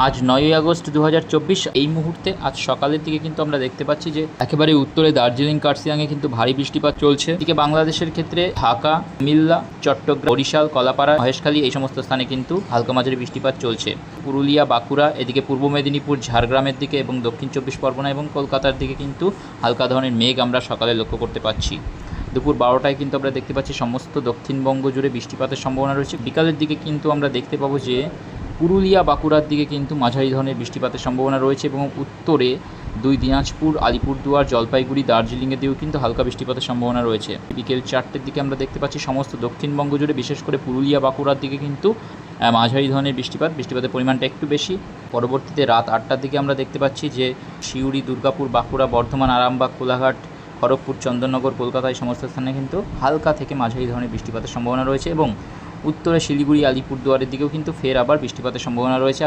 আজ 9ই আগস্ট 2024 এই মুহূর্তে আজ সকালের দিকে কিন্তু আমরা দেখতে পাচ্ছি যে একেবারে উত্তরে দার্জিলিং কার্সিয়াংয়ে কিন্তু ভারী বৃষ্টিপাত চলছে। এদিকে বাংলাদেশের ক্ষেত্রে ঢাকা, কুমিল্লা, চট্টগ্রাম, বরিশাল, কলাপাড়া, মহেশখালী এই সমস্ত স্থানে কিন্তু হালকা মাঝারি বৃষ্টিপাত চলছে। পুরুলিয়া, বাঁকুড়া, এদিকে পূর্ব মেদিনীপুর, ঝাড়গ্রামের দিকে এবং দক্ষিণ 24 পরগনা এবং কলকাতার দিকে কিন্তু হালকা ধরনের মেঘ আমরা সকালে লক্ষ্য করতে পারছি। দুপুর 12টায় কিন্তু আমরা দেখতে পাচ্ছি সমস্ত দক্ষিণবঙ্গ জুড়ে বৃষ্টিপাতের সম্ভাবনা রয়েছে। বিকালের দিকে কিন্তু আমরা দেখতে পাবো যে পুরুলিয়া, বাঁকুড়ার দিকে কিন্তু মাঝারি ধরনের বৃষ্টিপাতের সম্ভাবনা রয়েছে এবং উত্তরে দিনাজপুর, আলিপুরদুয়ার, জলপাইগুড়ি, দার্জিলিংয়ের দিকেও কিন্তু হালকা বৃষ্টিপাতের সম্ভাবনা রয়েছে। বিকেল 4টের দিকে আমরা দেখতে পাচ্ছি সমস্ত দক্ষিণবঙ্গ জুড়ে বিশেষ করে পুরুলিয়া, বাঁকুড়ার দিকে কিন্তু মাঝারি ধরনের বৃষ্টিপাতের পরিমাণটা একটু বেশি। পরবর্তীতে রাত 8টার দিকে আমরা দেখতে পাচ্ছি যে সিউড়ি, দুর্গাপুর, বাঁকুড়া, বর্ধমান, আরামবাগ, কোলাঘাট, খড়গপুর, চন্দননগর, কলকাতা এই সমস্ত স্থানে কিন্তু হালকা থেকে মাঝারি ধরনের বৃষ্টিপাতের সম্ভাবনা রয়েছে এবং উত্তরে শিলিগুড়ি, আলিপুরদুয়ারের দিকেও কিন্তু ফের আবার বৃষ্টিপাতের সম্ভাবনা রয়েছে।